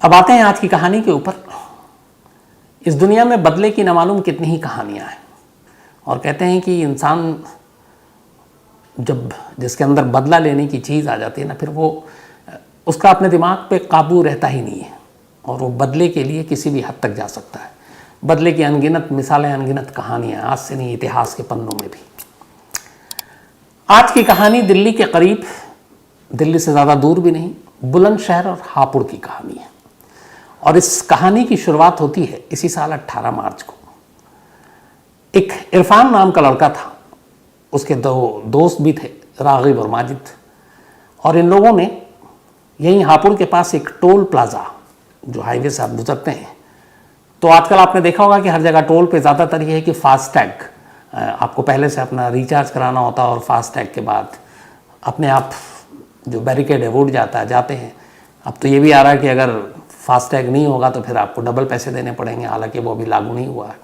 अब आते हैं आज की कहानी के ऊपर। इस दुनिया में बदले की न मालूम कितनी ही कहानियां हैं और कहते हैं कि इंसान जब जिसके अंदर बदला लेने की चीज़ आ जाती है ना, फिर वो उसका अपने दिमाग पे काबू रहता ही नहीं है और वो बदले के लिए किसी भी हद तक जा सकता है। बदले की अनगिनत मिसालें, अनगिनत कहानियाँ, आज से नहीं इतिहास के पन्नों में भी। आज की कहानी दिल्ली के करीब, दिल्ली से ज़्यादा दूर भी नहीं, बुलंदशहर और हापुड़ की कहानी है। और इस कहानी की शुरुआत होती है इसी साल 18 मार्च को। एक इरफान नाम का लड़का था, उसके दो दोस्त भी थे, रागिब और माजिद। और इन लोगों ने यहीं हापुड़ के पास एक टोल प्लाज़ा, जो हाईवे से आप गुजरते हैं, तो आजकल आपने देखा होगा कि हर जगह टोल पे ज़्यादातर ये है कि फास्टैग, आपको पहले से अपना रिचार्ज कराना होता है और फास्टैग के बाद अपने आप जो बैरिकेड है वो उड़ जाता है, जाते हैं। अब तो ये भी आ रहा है कि अगर फास्टैग नहीं होगा तो फिर आपको डबल पैसे देने पड़ेंगे, हालांकि वो अभी लागू नहीं हुआ है।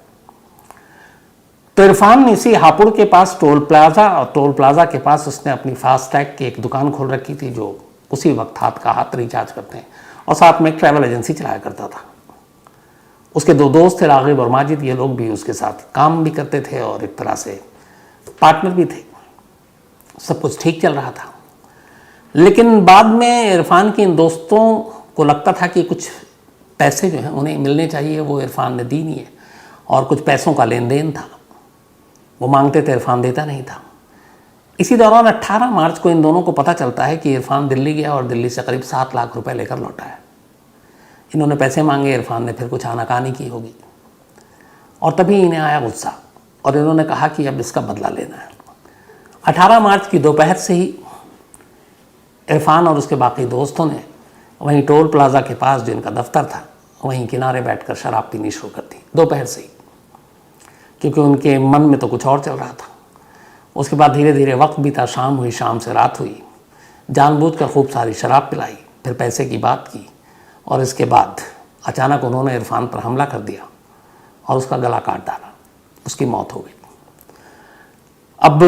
तो इरफान इसी हापुड़ के पास टोल प्लाज़ा के पास उसने अपनी फास्टैग की एक दुकान खोल रखी थी, जो उसी वक्त हाथ का हाथ रिचार्ज करते हैं, और साथ में एक ट्रैवल एजेंसी चलाया करता था। उसके दो दोस्त थे, रागिब और माजिद। ये लोग भी उसके साथ काम भी करते थे और एक तरह से पार्टनर भी थे। सब कुछ ठीक चल रहा था। लेकिन बाद में इरफान के इन दोस्तों को लगता था कि कुछ पैसे जो हैं उन्हें मिलने चाहिए, वो इरफान ने दी नहीं है, और कुछ पैसों का लेन देन था। वो मांगते थे, इरफान देता नहीं था। इसी दौरान 18 मार्च को इन दोनों को पता चलता है कि इरफान दिल्ली गया और दिल्ली से करीब 7 लाख रुपए लेकर लौटा है। इन्होंने पैसे मांगे, इरफान ने फिर कुछ आनाकानी की होगी और तभी इन्हें आया गुस्सा और इन्होंने कहा कि अब इसका बदला लेना है। 18 मार्च की दोपहर से ही इरफान और उसके बाकी दोस्तों ने वहीं टोल प्लाज़ा के पास, जो इनका दफ्तर था, वहीं किनारे बैठकर शराब पीनी शुरू कर दी, दोपहर से ही, क्योंकि उनके मन में तो कुछ और चल रहा था। उसके बाद धीरे धीरे वक्त बीता, शाम हुई, शाम से रात हुई, जानबूझकर खूब सारी शराब पिलाई, फिर पैसे की बात की और इसके बाद अचानक उन्होंने इरफान पर हमला कर दिया और उसका गला काट डाला। उसकी मौत हो गई। अब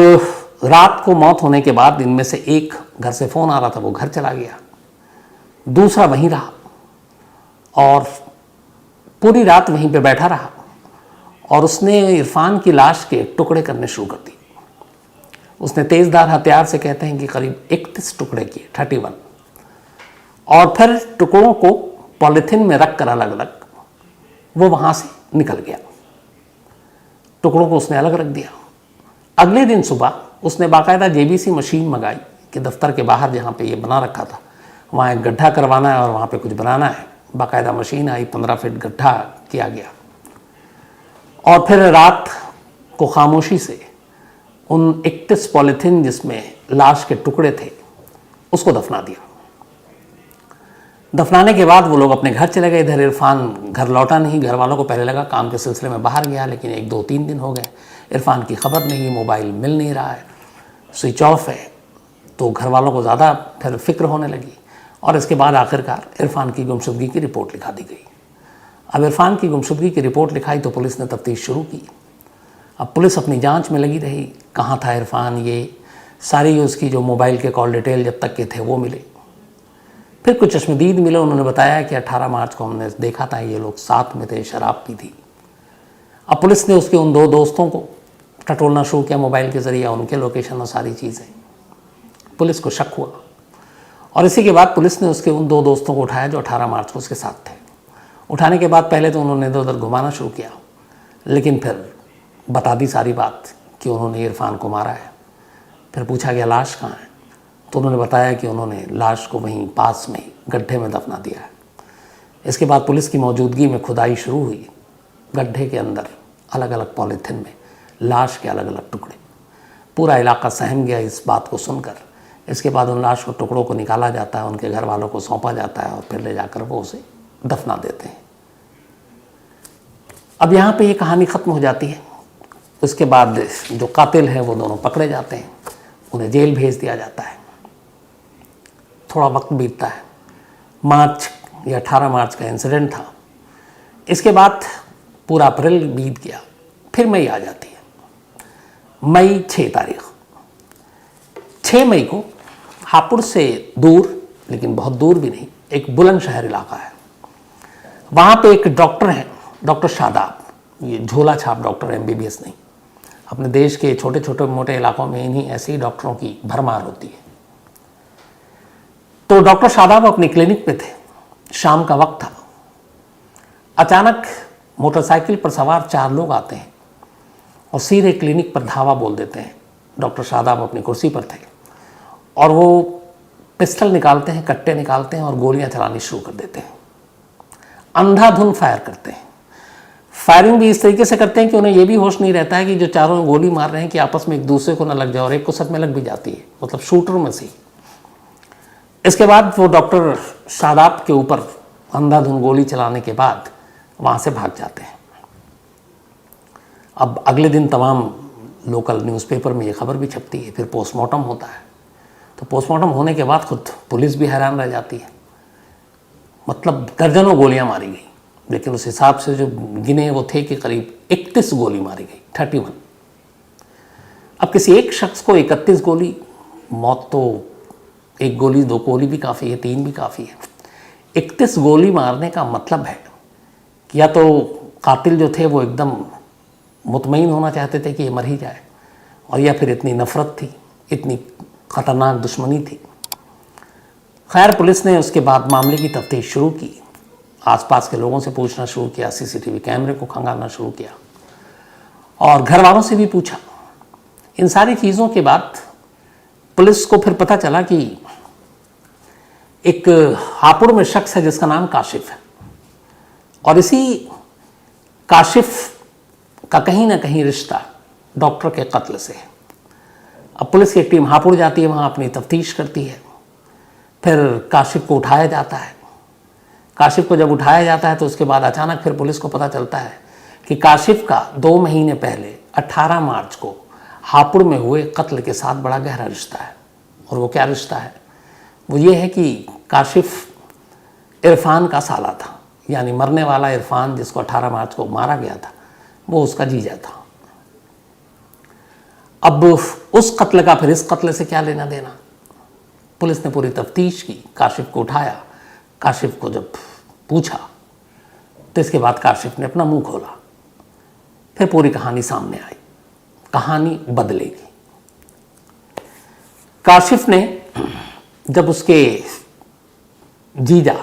रात को मौत होने के बाद इनमें से एक घर से फ़ोन आ रहा था, वो घर चला गया, दूसरा वहीं रहा और पूरी रात वहीं पे बैठा रहा और उसने इरफान की लाश के टुकड़े करने शुरू कर दिए। उसने तेज़धार हथियार से, कहते हैं कि करीब 31 टुकड़े किए, 31, और फिर टुकड़ों को पॉलीथीन में रख कर अलग अलग वो वहाँ से निकल गया। टुकड़ों को उसने अलग रख दिया। अगले दिन सुबह उसने बाकायदा जेबीसी मशीन मंगाई कि दफ्तर के बाहर जहाँ पे ये बना रखा था वहाँ एक गड्ढा करवाना है और वहाँ पे कुछ बनाना है। बाकायदा मशीन आई, 15 फीट गड्ढा किया गया और फिर रात को खामोशी से उन 31 पॉलीथीन जिसमें लाश के टुकड़े थे उसको दफना दिया। दफनाने के बाद वो लोग अपने घर चले गए। इधर इरफान घर लौटा नहीं। घर वालों को पहले लगा काम के सिलसिले में बाहर गया, लेकिन 1-2-3 दिन हो गए, इरफान की खबर नहीं, मोबाइल मिल नहीं रहा है, स्विच ऑफ है। तो घर वालों को ज़्यादा फिर फिक्र होने लगी और इसके बाद आखिरकार इरफान की गुमशुदगी की रिपोर्ट लिखा दी गई। अब इरफान की गुमशुदगी की रिपोर्ट लिखाई तो पुलिस ने तफ्तीश शुरू की। अब पुलिस अपनी जांच में लगी रही, कहाँ था इरफान, ये सारी उसकी जो मोबाइल के कॉल डिटेल जब तक के थे वो मिले। फिर कुछ चश्मदीद मिले, उन्होंने बताया कि 18 मार्च को हमने देखा था, ये लोग साथ में थे, शराब पी थी। अब पुलिस ने उसके उन 2 दोस्तों को टटोलना शुरू किया मोबाइल के ज़रिए, उनके लोकेशन और सारी चीज़ें। पुलिस को शक हुआ और इसी के बाद पुलिस ने उसके उन 2 दोस्तों को उठाया जो 18 मार्च को उसके साथ थे। उठाने के बाद पहले तो उन्होंने इधर उधर घुमाना शुरू किया, लेकिन फिर बता दी सारी बात कि उन्होंने इरफान को मारा है। फिर पूछा गया लाश कहाँ है, तो उन्होंने बताया कि उन्होंने लाश को वहीं पास में गड्ढे में दफना दिया है। इसके बाद पुलिस की मौजूदगी में खुदाई शुरू हुई। गड्ढे के अंदर अलग अलग पॉलीथिन में लाश के अलग अलग टुकड़े। पूरा इलाका सहम गया इस बात को सुनकर। इसके बाद उन लाश को टुकड़ों को निकाला जाता है, उनके घर वालों को सौंपा जाता है और फिर ले जाकर वो उसे दफना देते हैं। अब यहाँ पे ये कहानी ख़त्म हो जाती है। उसके बाद जो कातिल हैं वो दोनों पकड़े जाते हैं, उन्हें जेल भेज दिया जाता है। थोड़ा वक्त बीतता है। मार्च या 18 मार्च का इंसिडेंट था। इसके बाद पूरा अप्रैल बीत गया, फिर मई आ जाती है। मई 6 तारीख, 6 मई को हापुड़ से दूर, लेकिन बहुत दूर भी नहीं, एक बुलंदशहर इलाका है, वहाँ पे एक डॉक्टर हैं, डॉक्टर शादाब, ये झोला छाप डॉक्टर, MBBS नहीं। अपने देश के छोटे छोटे मोटे इलाकों में इन्हीं ऐसे ही डॉक्टरों की भरमार होती है। तो डॉक्टर शादाब अपनी क्लिनिक पे थे, शाम का वक्त था। अचानक मोटरसाइकिल पर सवार 4 लोग आते हैं और सीधे क्लिनिक पर धावा बोल देते हैं। डॉक्टर शादाब अपनी कुर्सी पर थे और वो पिस्टल निकालते हैं, कट्टे निकालते हैं और गोलियां चलानी शुरू कर देते हैं। अंधाधुंध फायर करते हैं। फायरिंग भी इस तरीके से करते हैं कि उन्हें यह भी होश नहीं रहता है कि जो चारों गोली मार रहे हैं कि आपस में एक दूसरे को न लग जाए, और एक को सच में लग भी जाती है, मतलब शूटर में से। इसके बाद वो डॉक्टर शादाब के ऊपर अंधाधुंध गोली चलाने के बाद वहाँ से भाग जाते हैं। अब अगले दिन तमाम लोकल न्यूज़पेपर में ये खबर भी छपती है, फिर पोस्टमार्टम होता है। तो पोस्टमार्टम होने के बाद खुद पुलिस भी हैरान रह जाती है। मतलब दर्जनों गोलियां मारी गई, लेकिन उस हिसाब से जो गिने वो थे कि करीब 31 गोली मारी गई, 31। अब किसी एक शख्स को 31 गोली, मौत तो 1 गोली 2 गोली भी काफ़ी है, 3 भी काफ़ी है। 31 गोली मारने का मतलब है कि या तो कातिल जो थे वो एकदम मुतमईन होना चाहते थे कि ये मर ही जाए, और या फिर इतनी नफ़रत थी, इतनी ख़तरनाक दुश्मनी थी। खैर, पुलिस ने उसके बाद मामले की तफ्तीश शुरू की, आसपास के लोगों से पूछना शुरू किया, CCTV कैमरे को खंगालना शुरू किया और घर वालों से भी पूछा। इन सारी चीज़ों के बाद पुलिस को फिर पता चला कि एक हापुड़ में शख्स है जिसका नाम काशिफ है, और इसी काशिफ का कहीं ना कहीं रिश्ता डॉक्टर के कत्ल से है। अब पुलिस की एक टीम हापुड़ जाती है, वहाँ अपनी तफ्तीश करती है। फिर काशिफ को उठाया जाता है। काशिफ को जब उठाया जाता है तो उसके बाद अचानक फिर पुलिस को पता चलता है कि काशिफ का 2 महीने पहले 18 मार्च को हापुड़ में हुए कत्ल के साथ बड़ा गहरा रिश्ता है। और वो क्या रिश्ता है? वो ये है कि काशिफ इरफान का साला था, यानी मरने वाला इरफान जिसको 18 मार्च को मारा गया था, वो उसका जीजा था। अब उस कत्ल का फिर इस कत्ल से क्या लेना देना? पुलिस ने पूरी तफ्तीश की, काशिफ को उठाया। काशिफ को जब पूछा तो इसके बाद काशिफ ने अपना मुंह खोला। फिर पूरी कहानी सामने आई। कहानी बदलेगी। काशिफ ने जब उसके जीजा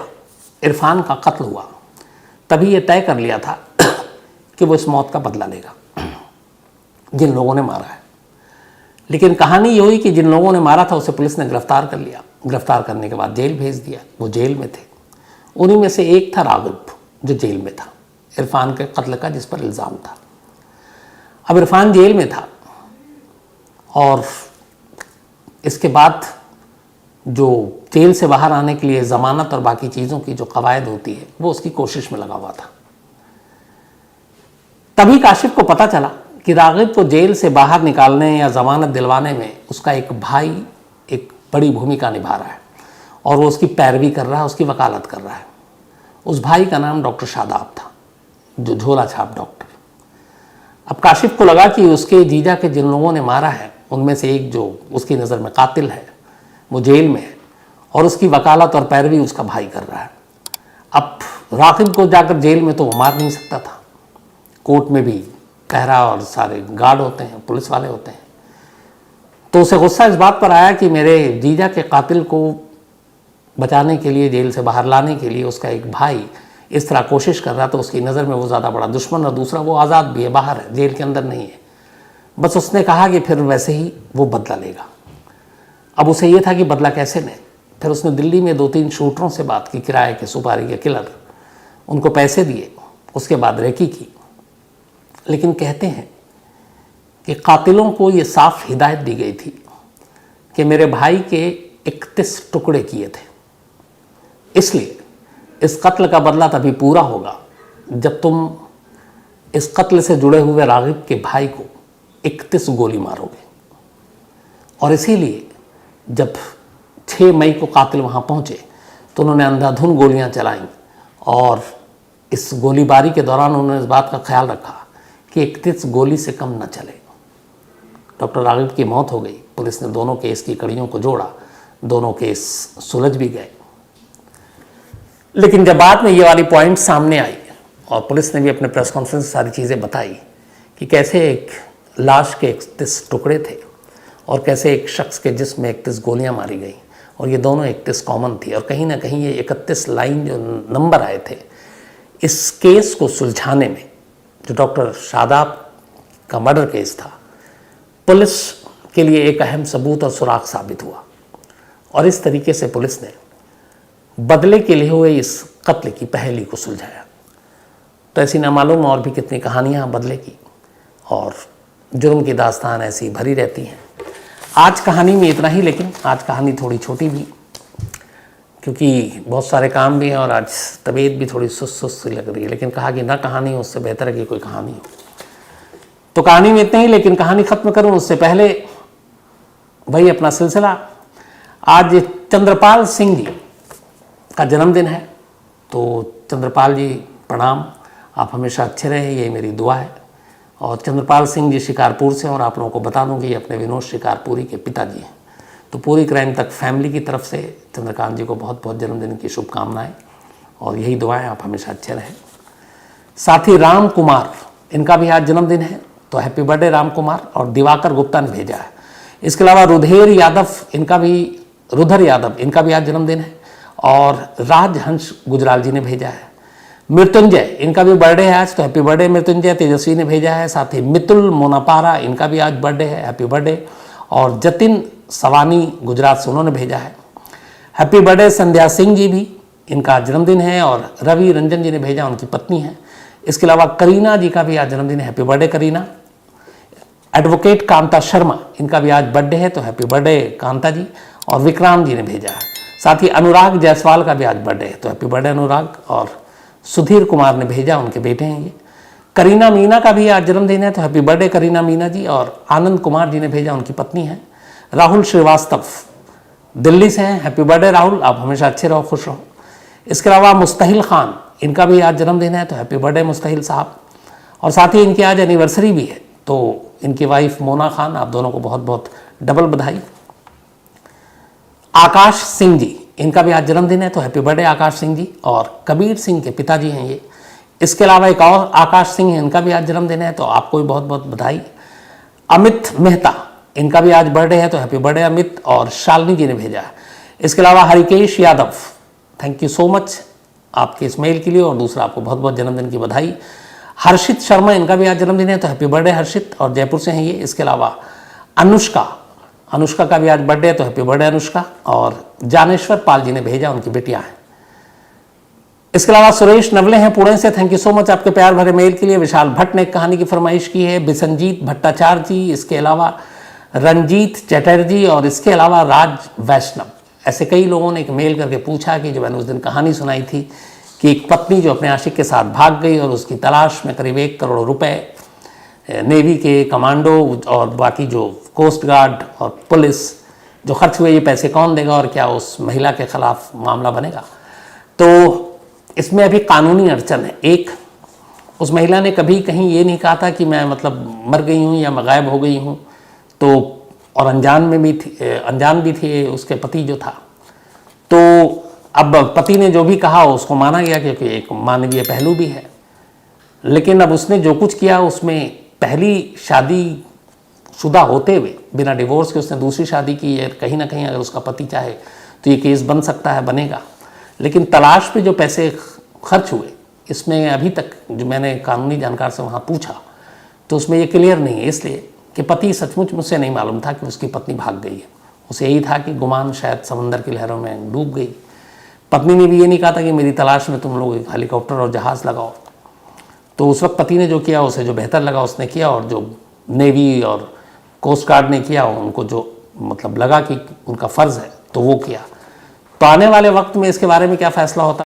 इरफान का कत्ल हुआ तभी ये तय कर लिया था कि वो इस मौत का बदला लेगा जिन लोगों ने मारा है। लेकिन कहानी ये हुई कि जिन लोगों ने मारा था उसे पुलिस ने गिरफ्तार कर लिया। गिरफ्तार करने के बाद जेल भेज दिया। वो जेल में थे। उन्हीं में से एक था रागिब, जो जेल में था, इरफान के कत्ल का जिस पर इल्ज़ाम था। अब इरफान जेल में था और इसके बाद जो जेल से बाहर आने के लिए ज़मानत और बाकी चीज़ों की जो कवायद होती है वो उसकी कोशिश में लगा हुआ था। तभी काशिफ को पता चला कि रागिब को जेल से बाहर निकालने या ज़मानत दिलवाने में उसका एक भाई एक बड़ी भूमिका निभा रहा है और वो उसकी पैरवी कर रहा है, उसकी वकालत कर रहा है। उस भाई का नाम डॉक्टर शादाब था, जो झोला छाप डॉक्टर। अब काशिफ को लगा कि उसके जीजा के जिन लोगों ने मारा है उनमें से एक जो उसकी नज़र में कातिल है वो जेल में है और उसकी वकालत और पैरवी उसका भाई कर रहा है। अब रागिब को जाकर जेल में तो वो मार नहीं सकता था। कोर्ट में भी पहरा और सारे गार्ड होते हैं, पुलिस वाले होते हैं। तो उसे गुस्सा इस बात पर आया कि मेरे जीजा के कातिल को बचाने के लिए, जेल से बाहर लाने के लिए उसका एक भाई इस तरह कोशिश कर रहा, तो उसकी नज़र में वो ज़्यादा बड़ा दुश्मन, और दूसरा वो आज़ाद भी है, बाहर है, जेल के अंदर नहीं है। बस उसने कहा कि फिर वैसे ही वो बदला लेगा। अब उसे ये था कि बदला कैसे लें। फिर उसने दिल्ली में 2-3 शूटरों से बात की, किराए के सुपारी के किलर, उनको पैसे दिए, उसके बाद रेकी की। लेकिन कहते हैं कि कातिलों को ये साफ हिदायत दी गई थी कि मेरे भाई के 31 टुकड़े किए थे, इसलिए इस कत्ल का बदला तभी पूरा होगा जब तुम इस कत्ल से जुड़े हुए रागिब के भाई को 31 गोली मारोगे। और इसीलिए जब 6 मई को कातिल वहाँ पहुँचे तो उन्होंने अंधाधुंध गोलियाँ चलाईं और इस गोलीबारी के दौरान उन्होंने इस बात का ख्याल रखा कि 31 गोली से कम न चले। डॉक्टर रागिब की मौत हो गई। पुलिस ने दोनों केस की कड़ियों को जोड़ा, दोनों केस सुलझ भी गए। लेकिन जब बाद में ये वाली पॉइंट सामने आई और पुलिस ने भी अपने प्रेस कॉन्फ्रेंस में सारी चीज़ें बताई कि कैसे एक लाश के 31 टुकड़े थे और कैसे एक शख्स के जिस्म में 31 गोलियां मारी गई और ये दोनों 31 कॉमन थी और कहीं ना कहीं ये 31 लाइन जो नंबर आए थे इस केस को सुलझाने में, जो डॉक्टर शादाब का मर्डर केस था, पुलिस के लिए एक अहम सबूत और सुराग साबित हुआ। और इस तरीके से पुलिस ने बदले के लिए हुए इस कत्ल की पहेली को सुलझाया। तो ऐसी नामालूम और भी कितनी कहानियाँ बदले की और जुर्म की दास्तान ऐसी भरी रहती हैं। आज कहानी में इतना ही, लेकिन आज कहानी थोड़ी छोटी भी क्योंकि बहुत सारे काम भी हैं और आज तबीयत भी थोड़ी सुस्त सी लग रही है, लेकिन कहा कि ना कहानी हो उससे बेहतर है कि कोई कहानी हो। तो कहानी में इतना ही, लेकिन कहानी ख़त्म करूं उससे पहले वही अपना सिलसिला। आज चंद्रपाल सिंह जी का जन्मदिन है, तो चंद्रपाल जी प्रणाम, आप हमेशा अच्छे रहे, ये मेरी दुआ है। और चंद्रपाल सिंह जी शिकारपुर से, और आप लोगों को बता दूं कि ये अपने विनोद शिकारपुरी के पिताजी हैं। तो पूरी क्राइम तक फैमिली की तरफ से चंद्रकांत जी को बहुत बहुत जन्मदिन की शुभकामनाएं और यही दुआएं, आप हमेशा अच्छे रहें। साथ ही राम कुमार, इनका भी आज जन्मदिन है, तो हैप्पी बर्थडे राम कुमार। और दिवाकर गुप्ता ने भेजा है। इसके अलावा रुधर यादव, इनका भी आज जन्मदिन है। और राजहंस गुजराल जी ने भेजा है। मृत्युंजय, इनका भी बर्थडे है आज, तो हैप्पी बर्थडे मृत्युंजय। तेजस्वी ने भेजा है। साथ ही मितुल मोनापारा, इनका भी आज बर्थडे है, हैप्पी बर्थडे। और जतिन सवानी गुजरात से, उन्होंने भेजा है। हैप्पी बर्थडे संध्या सिंह जी भी, इनका जन्मदिन है। और रवि रंजन जी ने भेजा, उनकी पत्नी है। इसके अलावा करीना जी का भी आज जन्मदिन है, happy birthday Kareena. Advocate Kanta Sharma, इनका भी आज बर्थडे है, तो हैप्पी बर्थडे कांता जी। और विक्रांत जी ने भेजा है। साथ ही अनुराग जायसवाल का भी आज बर्थडे है, तो हैप्पी बर्थडे अनुराग। और सुधीर कुमार ने भेजा, उनके बेटे हैं ये। करीना मीना का भी आज जन्मदिन है, तो हैप्पी बर्थडे करीना मीना जी। और आनंद कुमार जी ने भेजा, उनकी पत्नी है। राहुल श्रीवास्तव दिल्ली से हैं, हैप्पी बर्थडे राहुल, आप हमेशा अच्छे रहो, खुश रहो। इसके अलावा मुस्तहिल खान, इनका भी आज जन्मदिन है, तो हैप्पी बर्थडे मुस्तहिल साहब। और साथ ही इनकी आज एनिवर्सरी भी है, तो इनकी वाइफ मोना खान, आप दोनों को बहुत बहुत डबल बधाई। आकाश सिंह जी, इनका भी आज जन्मदिन है, तो हैप्पी बर्थडे आकाश सिंह जी। और कबीर सिंह के पिताजी हैं ये। इसके अलावा एक और आकाश सिंह है, इनका भी आज जन्मदिन है, तो आपको भी बहुत बहुत बधाई। अमित मेहता, इनका भी आज बर्थडे है, तो हैप्पी बर्थडे अमित। और शालिनी जी ने भेजा है। इसके अलावा Harikesh Yadav, thank you so much आपके इस मेल के लिए। और दूसरा, आपको बहुत बहुत जन्मदिन की बधाई। हर्षित शर्मा, इनका भी आज जन्मदिन है, तो हैप्पी बर्थडे हर्षित, और जयपुर से हैं ये। इसके अलावा अनुष्का का भी आज बर्थडे है, तो हैप्पी बर्थडे अनुष्का। और जानेश्वर पाल जी ने भेजा, उनकी बेटियां हैं। इसके अलावा सुरेश नवले हैं पुणे से, थैंक यू सो मच आपके प्यार भरे मेल के लिए। विशाल भट्ट ने एक कहानी की फरमाइश की है, बिसंजीत भट्टाचार्य जी। इसके अलावा रंजीत चटर्जी, और इसके अलावा राज वैष्णव। ऐसे कई लोगों ने एक मेल करके पूछा कि जो मैंने उस दिन कहानी सुनाई थी कि एक पत्नी जो अपने आशिक के साथ भाग गई और उसकी तलाश में करीब 1 करोड़ रुपए नेवी के कमांडो और बाकी जो कोस्ट गार्ड और पुलिस जो खर्च हुए, ये पैसे कौन देगा और क्या उस महिला के खिलाफ मामला बनेगा। तो इसमें अभी कानूनी अड़चन है। एक, उस महिला ने कभी कहीं ये नहीं कहा था कि मैं मतलब मर गई हूँ या मैं गायब हो गई हूँ, तो और अनजान भी थे उसके पति जो था। तो अब पति ने जो भी कहा उसको माना गया, क्योंकि एक मानवीय पहलू भी है। लेकिन अब उसने जो कुछ किया, उसमें पहली शादी शुदा होते हुए बिना डिवोर्स के उसने दूसरी शादी की है। कहीं ना कहीं अगर उसका पति चाहे तो ये केस बन सकता है, बनेगा। लेकिन तलाश पे जो पैसे खर्च हुए, इसमें अभी तक जो मैंने कानूनी जानकार से वहाँ पूछा, तो उसमें ये क्लियर नहीं है, इसलिए कि पति सचमुच मुझसे नहीं मालूम था कि उसकी पत्नी भाग गई है। उसे यही था कि गुमान शायद समंदर की लहरों में डूब गई। पत्नी ने भी ये नहीं कहा था कि मेरी तलाश में तुम लोग एक हेलीकॉप्टर और जहाज़ लगाओ। तो उस वक्त पति ने जो किया, उसे जो बेहतर लगा उसने किया, और जो नेवी और कोस्ट गार्ड ने किया, उनको जो मतलब लगा कि उनका फ़र्ज़ है, तो वो किया। तो आने वाले वक्त में इसके बारे में क्या फ़ैसला होता